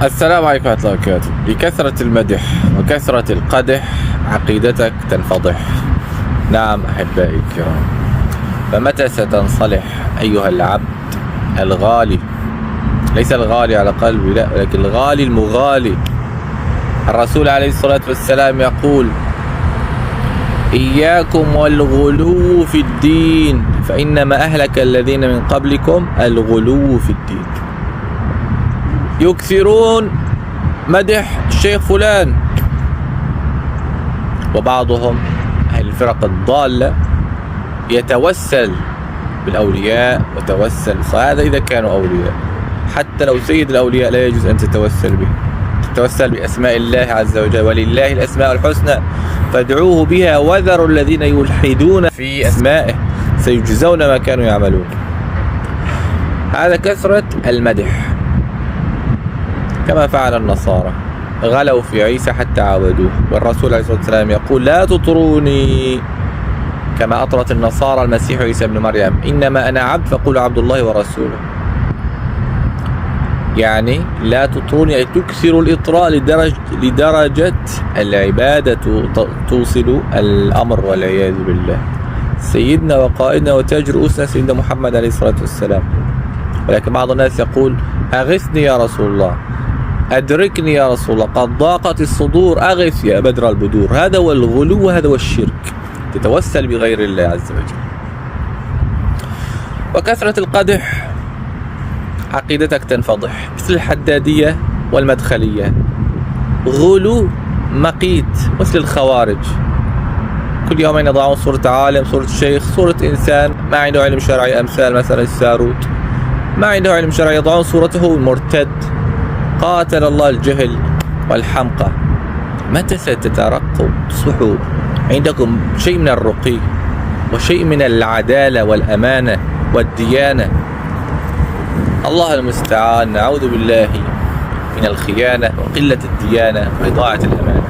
السلام عليكم ورحمة الله وبركاته. بكثرة المدح وكثرة القدح عقيدتك تنفضح. نعم أحبائي الكرام، فمتى ستنصلح أيها العبد الغالي؟ ليس الغالي على قلبي، لا، ولكن الغالي المغالي. الرسول عليه الصلاة والسلام يقول: إياكم والغلو في الدين فإنما أهلك الذين من قبلكم الغلو في الدين. يكثرون مدح الشيخ فلان، وبعضهم أهل الفرق الضالة يتوسل بالأولياء وتوسل، فهذا إذا كانوا أولياء. حتى لو سيد الأولياء لا يجوز أن تتوسل به، تتوسل بأسماء الله عز وجل: ولله الأسماء الحسنى فادعوه بها وذروا الذين يلحدون في أسمائه سيجزون ما كانوا يعملون. هذا كثرة المدح، كما فعل النصارى، غلوا في عيسى حتى عبدوه. والرسول عليه الصلاة والسلام يقول: لا تطروني كما أطرت النصارى المسيح عيسى ابن مريم، إنما أنا عبد فقولوا عبد الله ورسوله. يعني لا تطروني، أي تكثر الإطراء لدرجة العبادة توصل الأمر والعياذ بالله. سيدنا وقائدنا وتاج رؤوسنا سيدنا محمد عليه الصلاة والسلام. ولكن بعض الناس يقول: أغثني يا رسول الله، أدركني يا رسول الله، قد ضاقت الصدور، أغث يا بدر البدور. هذا هو الغلو وهذا هو الشرك، تتوسل بغير الله عز وجل. وكثرة القدح عقيدتك تنفضح، مثل الحدادية والمدخلية. غلو مقيت مثل الخوارج، كل يومين يضعون صورة عالم، صورة شيخ، صورة إنسان ما عنده علم شرعي، أمثال مثلا الساروت، ما عنده علم شرعي، يضعون صورته مرتد. قاتل الله الجهل والحمقى. متى ستترقوا تصبحوا عندكم شيء من الرقي وشيء من العدالة والأمانة والديانة؟ الله المستعان. نعوذ بالله من الخيانة وقلة الديانة وإضاعة الأمانة.